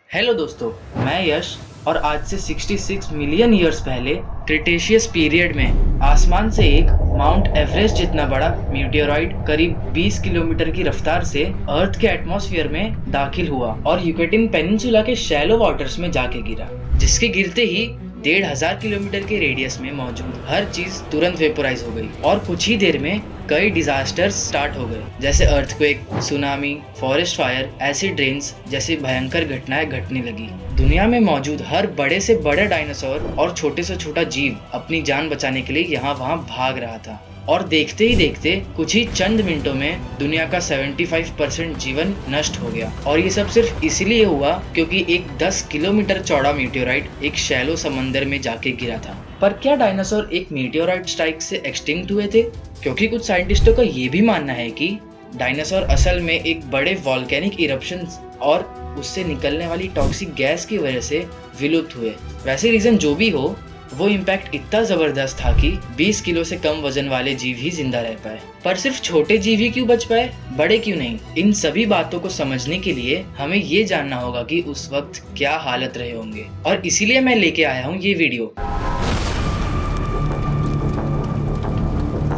Hello दोस्तों, मैं यश और आज से 66 मिलियन ईयर्स पहले क्रिटेशियस पीरियड में आसमान से एक माउंट एवरेस्ट जितना बड़ा मीटियोराइट करीब 20 किलोमीटर की रफ्तार से अर्थ के एटमॉस्फेयर में दाखिल हुआ और युकेटिन पेनिनसुला के शैलो वाटर्स में जाके गिरा, जिसके गिरते ही 1500 किलोमीटर के रेडियस में मौजूद हर चीज तुरंत वेपोराइज हो गई और कुछ ही देर में कई डिजास्टर्स स्टार्ट हो गए, जैसे earthquake, tsunami, forest fire, acid rains जैसी भयंकर घटनाएं घटने लगी। दुनिया में मौजूद हर बड़े से बड़े डायनासोर और छोटे से छोटा जीव अपनी जान बचाने के लिए यहाँ वहाँ भाग रहा था और देखते ही देखते कुछ ही चंद मिनटों में दुनिया का 75% जीवन नष्ट हो गया। और ये सब सिर्फ इसलिए हुआ क्योंकि एक 10 किलोमीटर चौड़ा मीटियोराइट एक शैलो समंदर में जाके गिरा था। पर क्या डायनासोर एक मीटियोराइट स्ट्राइक से एक्सटिंक्ट हुए थे? क्योंकि कुछ साइंटिस्टों का ये भी मानना है कि डायनासोर असल में एक बड़े वॉल्केनिक इरप्शंस और उससे निकलने वाली टॉक्सिक गैस की वजह से विलुप्त हुए। वैसे रीजन जो भी हो, वो इम्पैक्ट इतना जबरदस्त था कि 20 किलो से कम वजन वाले जीव ही जिंदा रह पाए। पर सिर्फ छोटे जीव ही क्यों बच पाए, बड़े क्यों नहीं? इन सभी बातों को समझने के लिए हमें ये जानना होगा कि उस वक्त क्या हालत रहे होंगे, और इसीलिए मैं लेके आया हूँ ये video.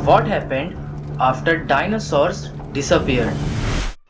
What happened after dinosaurs disappeared?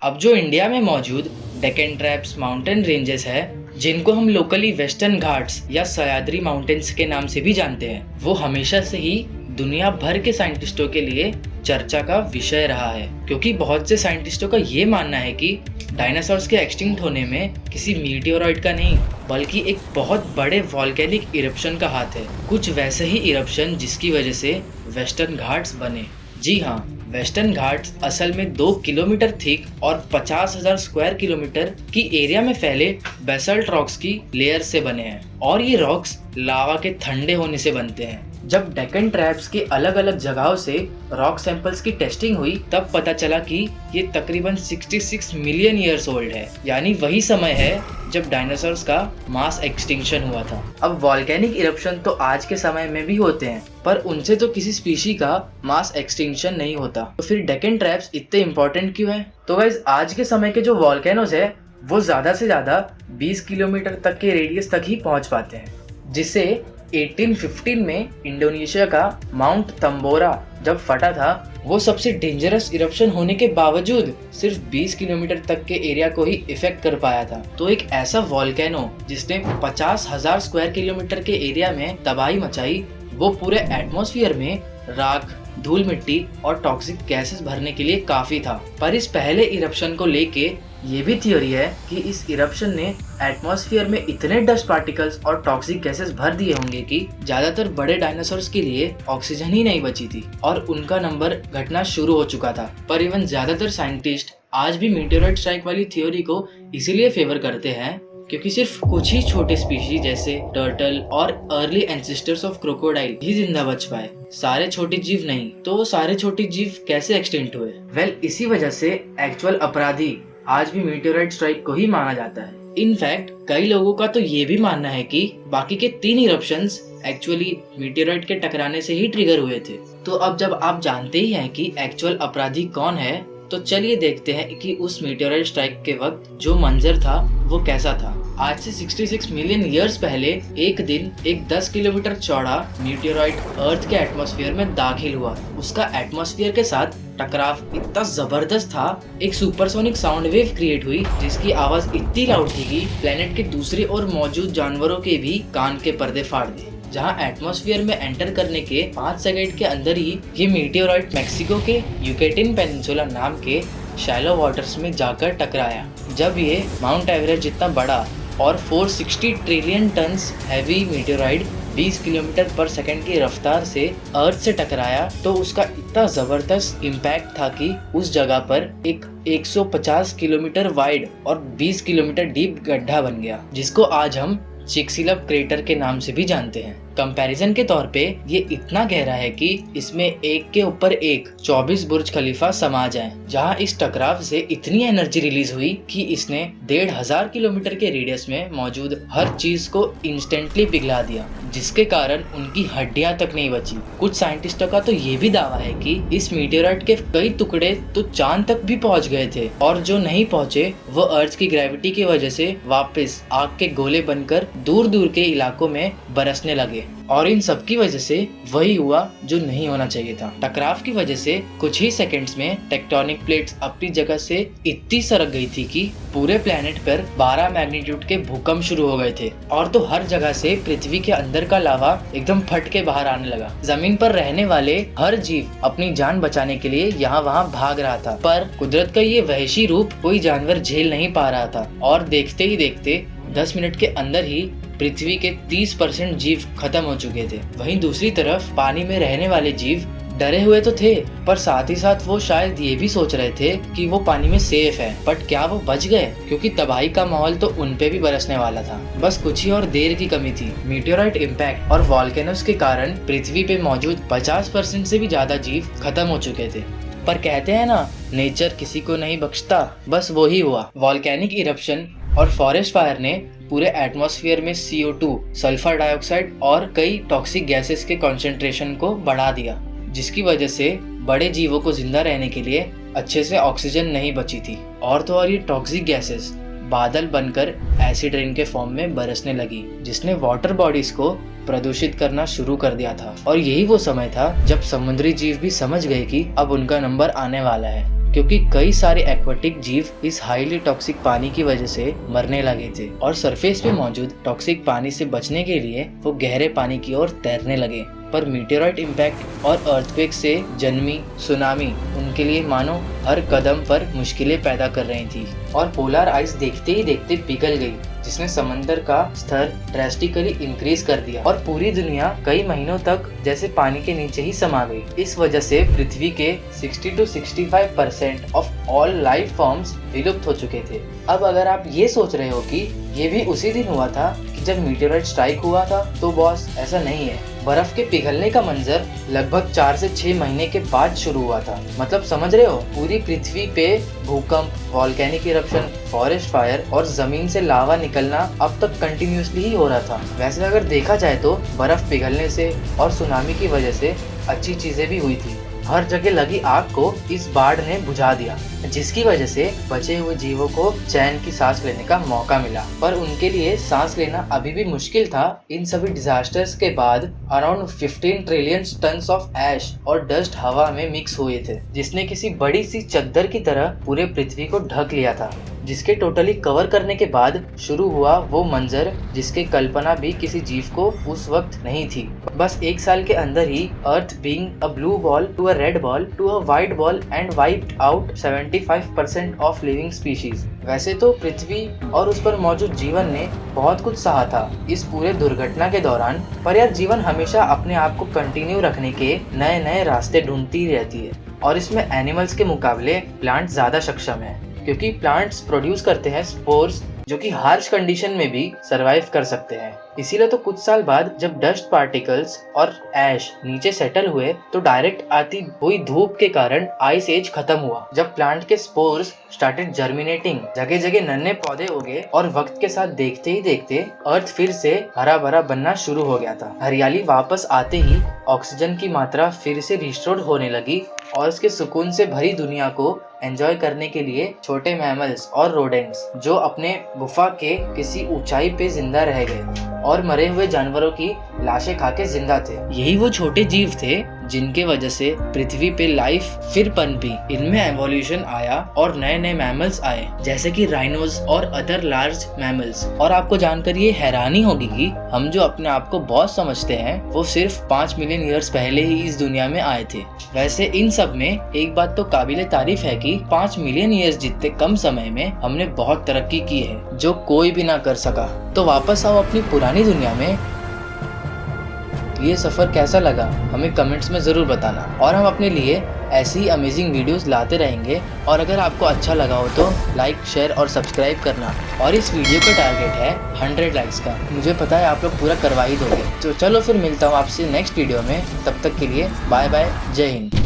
अब जो इंडिया में मौजूद डेक्कन ट्रैप्स माउंटेन रेंजेस है, जिनको हम लोकली वेस्टर्न घाट्स या सह्याद्री माउंटेन्स के नाम से भी जानते हैं, वो हमेशा से ही दुनिया भर के साइंटिस्टों के लिए चर्चा का विषय रहा है। क्योंकि बहुत से साइंटिस्टों का ये मानना है कि डायनासोर्स के एक्सटिंक्ट होने में किसी मीटियोराइट का नहीं बल्कि एक बहुत बड़े वॉल्केनिक इरप्शन का हाथ है। कुछ वैसे ही इरप्शन जिसकी वजह से वेस्टर्न घाट्स बने। जी हाँ, वेस्टर्न घाट्स असल में 2 किलोमीटर थिक और 50,000 स्क्वायर किलोमीटर की एरिया में फैले बेसल्ट रॉक्स की लेयर से बने हैं और ये रॉक्स लावा के ठंडे होने से बनते हैं। जब डेक्कन ट्रैप्स के अलग अलग जगहों से रॉक सैंपल्स की टेस्टिंग हुई, तब पता चला कि ये तकरीबन 66 मिलियन ईयर्स ओल्ड है, यानी वही समय है जब डायनासोर्स का मास एक्सटिंक्शन हुआ था। अब वॉल्केनिक इरप्शन तो आज के समय में भी होते हैं, पर उनसे तो किसी स्पीशी का मास एक्सटिंक्शन नहीं होता। तो फिर डेक्कन ट्रैप्स इतने इम्पोर्टेंट क्यों हैं? तो गाइस, आज के समय के जो वॉल्केनोज है वो ज्यादा से ज्यादा 20 किलोमीटर तक के रेडियस तक ही पहुंच पाते हैं, जिससे 1815 में इंडोनेशिया का माउंट तंबोरा जब फटा था, वो सबसे डेंजरस इरप्शन होने के बावजूद सिर्फ 20 किलोमीटर तक के एरिया को ही इफेक्ट कर पाया था। तो एक ऐसा वॉल्केनो जिसने 50,000 स्क्वायर किलोमीटर के एरिया में तबाही मचाई, वो पूरे एटमॉस्फेयर में राख, धूल मिट्टी और टॉक्सिक गैसेस भरने के लिए काफी था। पर इस पहले इरप्शन को लेके ये भी थ्योरी है कि इस इरप्शन ने एटमॉस्फेयर में इतने डस्ट पार्टिकल्स और टॉक्सिक गैसेस भर दिए होंगे कि ज्यादातर बड़े डायनासोर्स के लिए ऑक्सीजन ही नहीं बची थी और उनका नंबर घटना शुरू हो चुका था। पर इवन ज्यादातर साइंटिस्ट आज भी मीटियोराइट स्ट्राइक वाली थ्योरी को इसीलिए फेवर करते हैं क्योंकि सिर्फ कुछ ही छोटे स्पीशीज जैसे टर्टल और अर्ली एंसेस्टर्स ऑफ क्रोकोडाइल ही जिंदा बच पाए, सारे छोटे जीव नहीं। तो वो सारे छोटे जीव कैसे एक्सटिंक्ट हुए? वेल, इसी वजह से एक्चुअल अपराधी आज भी मीटियोराइट स्ट्राइक को ही माना जाता है। इनफैक्ट कई लोगों का तो ये भी मानना है कि बाकी के 3 इरप्शंस एक्चुअली मीटियोराइट के टकराने से ही ट्रिगर हुए थे। तो अब जब आप जानते ही हैं कि एक्चुअल अपराधी कौन है, तो चलिए देखते हैं कि उस मीटियोराइट स्ट्राइक के वक्त जो मंजर था वो कैसा था। आज से 66 मिलियन ईयर्स पहले एक दिन एक 10 किलोमीटर चौड़ा मीटियोराइट अर्थ के एटमॉस्फेयर में दाखिल हुआ। उसका एटमॉस्फेयर के साथ टकराव इतना जबरदस्त था, एक सुपरसोनिक साउंड वेव क्रिएट हुई जिसकी आवाज इतनी लाउड थी कि प्लेनेट के दूसरी ओर मौजूद जानवरों के भी कान के पर्दे फाड़ दिए। जहां एटमॉस्फेयर में एंटर करने के 5 सेकंड के अंदर ही ये मीटियोराइट मैक्सिको के युकेटिन पेनिनसुला नाम के शैलो वाटर्स में जाकर टकराया। जब ये माउंट एवरेस्ट जितना बड़ा और 460 trillion tons heavy meteorite 20 kilometre पर सेकंड की रफ्तार से अर्थ से टकराया, तो उसका इतना जबरदस्त इम्पैक्ट था कि उस जगह पर एक 150 किलोमीटर वाइड और 20 किलोमीटर डीप गड्ढा बन गया, जिसको आज हम चिकसिलप क्रेटर के नाम से भी जानते हैं। कंपैरिजन के तौर पे ये इतना गहरा है कि इसमें एक के ऊपर एक 24 बुर्ज खलीफा समा जाएं, जहां इस टकराव से इतनी एनर्जी रिलीज हुई कि इसने 1500 किलोमीटर के रेडियस में मौजूद हर चीज को इंस्टेंटली पिघला दिया, जिसके कारण उनकी हड्डियां तक नहीं बची। कुछ साइंटिस्टों का तो ये भी दावा है कि इस मीटियोराइट के कई टुकड़े तो चांद तक भी पहुंच गए थे, और जो नहीं पहुंचे वो अर्थ की ग्रेविटी की वजह से वापस आग के गोले बनकर दूर दूर के इलाकों में बरसने लगे। और इन सब की वजह से वही हुआ जो नहीं होना चाहिए था। टकराव की वजह से कुछ ही सेकंड्स में टेक्टोनिक प्लेट्स अपनी जगह से इतनी सरक गई थी कि पूरे प्लेनेट पर 12 मैग्नीट्यूड के भूकंप शुरू हो गए थे, और तो हर जगह से पृथ्वी के अंदर का लावा एकदम फट के बाहर आने लगा। जमीन पर रहने वाले हर जीव अपनी जान बचाने के लिए यहाँ वहाँ भाग रहा था, पर कुदरत का ये वहशी रूप कोई जानवर झेल नहीं पा रहा था, और देखते ही देखते 10 मिनट के अंदर ही पृथ्वी के 30% जीव खत्म हो चुके थे। वहीं दूसरी तरफ पानी में रहने वाले जीव डरे हुए तो थे, पर साथ ही साथ वो शायद ये भी सोच रहे थे कि वो पानी में सेफ है। बट क्या वो बच गए? क्योंकि तबाही का माहौल तो उन पे भी बरसने वाला था। बस कुछ ही और देर की कमी थी। मीटियोराइट इम्पैक्ट और वॉल्केनोस के कारण पृथ्वी पे मौजूद 50% से भी ज्यादा जीव खत्म हो चुके थे। पर कहते हैं ना, नेचर किसी को नहीं बख्शता। बस वो ही हुआ। वॉल्केनिक इरप्शन और फॉरेस्ट फायर ने पूरे एटमॉस्फेयर में CO2, सल्फर डाइऑक्साइड और कई टॉक्सिक गैसेस के कंसंट्रेशन को बढ़ा दिया, जिसकी वजह से बड़े जीवों को जिंदा रहने के लिए अच्छे से ऑक्सीजन नहीं बची थी। और तो और ये टॉक्सिक गैसेस बादल बनकर एसिड रेन के फॉर्म में बरसने लगी, जिसने वाटर बॉडीज को प्रदूषित करना शुरू कर दिया था। और यही वो समय था जब समुद्री जीव भी समझ गए कि अब उनका नंबर आने वाला है, क्योंकि कई सारे एक्वाटिक जीव इस हाईली टॉक्सिक पानी की वजह से मरने लगे थे, और सरफेस पे मौजूद टॉक्सिक पानी से बचने के लिए वो गहरे पानी की ओर तैरने लगे। पर मीटियोराइट इम्पैक्ट और अर्थक्वेक से जन्मी सुनामी उनके लिए मानो हर कदम पर मुश्किलें पैदा कर रही थी, और पोलर आइस देखते ही देखते पिघल गई, जिसने समंदर का स्तर ड्रास्टिकली इंक्रीज कर दिया, और पूरी दुनिया कई महीनों तक जैसे पानी के नीचे ही समा गई। इस वजह से पृथ्वी के 60 to 65% of all life forms विलुप्त हो चुके थे। अब अगर आप ये सोच रहे हो कि ये भी उसी दिन हुआ था कि जब मीटियोराइट स्ट्राइक हुआ था, तो बॉस ऐसा नहीं है। बर्फ के पिघलने का मंजर लगभग 4 से 6 महीने के बाद शुरू हुआ था। मतलब समझ रहे हो, पूरी पृथ्वी पे भूकंप, वॉल्केनिक इरप्शन, फॉरेस्ट फायर और जमीन से लावा निकलना अब तक कंटिन्यूसली ही हो रहा था। वैसे अगर देखा जाए तो बर्फ पिघलने से और सुनामी की वजह से अच्छी चीजें भी हुई थी। हर जगह लगी आग को इस बाढ़ ने बुझा दिया, जिसकी वजह से बचे हुए जीवों को चैन की सांस लेने का मौका मिला। पर उनके लिए सांस लेना अभी भी मुश्किल था। इन सभी डिजास्टर्स के बाद अराउंड 15 ट्रिलियन टन्स ऑफ ऐश और डस्ट हवा में मिक्स हुए थे, जिसने किसी बड़ी सी चद्दर की तरह पूरे पृथ्वी को ढक लिया था, जिसके टोटली कवर करने के बाद शुरू हुआ वो मंजर जिसकी कल्पना भी किसी जीव को उस वक्त नहीं थी। बस 1 साल के अंदर ही earth being a blue ball to a red ball to a white ball and wiped out 75% of living species. वैसे तो पृथ्वी और उस पर मौजूद जीवन ने बहुत कुछ सहा था इस पूरे दुर्घटना के दौरान, पर यार जीवन हमेशा अपने आप को कंटिन्यू रखने के नए नए रास्ते ढूंढती रहती है, और इसमें एनिमल्स के मुकाबले प्लांट ज्यादा सक्षम है, क्योंकि प्लांट्स प्रोड्यूस करते हैं स्पोर्स जो कि हार्श कंडीशन में भी सरवाइव कर सकते हैं। इसीलिए तो कुछ साल बाद जब डस्ट पार्टिकल्स और ऐश नीचे सेटल हुए, तो डायरेक्ट आती हुई धूप के कारण आइस एज खत्म हुआ। जब प्लांट के स्पोर्स स्टार्टेड जर्मिनेटिंग, जगह जगह नन्हे पौधे उगे, और वक्त के साथ देखते ही देखते अर्थ फिर से हरा भरा बनना शुरू हो गया था। हरियाली वापस आते ही ऑक्सीजन की मात्रा फिर से रिस्टोर होने लगी, और उसके सुकून से भरी दुनिया को एंजॉय करने के लिए छोटे मैमल्स और रोडेंट्स जो अपने गुफा के किसी ऊंचाई पे जिंदा रह गए और मरे हुए जानवरों की लाशें खाके जिंदा थे। यही वो छोटे जीव थे जिनके वजह से पृथ्वी पे लाइफ फिर पनपी। इनमें एवोल्यूशन आया और नए नए मैमल्स आए, जैसे कि राइनोज और अदर लार्ज मैमल्स। और आपको जानकर ये हैरानी होगी कि हम जो अपने आप को बॉस समझते हैं, वो सिर्फ 5 मिलियन ईयर्स पहले ही इस दुनिया में आए थे। वैसे इन सब में एक बात तो काबिले तारीफ है कि 5 मिलियन ईयर्स जितने कम समय में हमने बहुत तरक्की की है, जो कोई भी ना कर सका। तो वापस आओ अपनी पुरानी दुनिया में। ये सफ़र कैसा लगा हमें कमेंट्स में ज़रूर बताना, और हम अपने लिए ऐसी अमेजिंग वीडियोस लाते रहेंगे। और अगर आपको अच्छा लगा हो तो लाइक, शेयर और सब्सक्राइब करना। और इस वीडियो का टारगेट है 100 लाइक्स का। मुझे पता है आप लोग पूरा करवा ही दोगे। तो चलो फिर मिलता हूँ आपसे नेक्स्ट वीडियो में। तब तक के लिए बाय बाय, जय हिंद।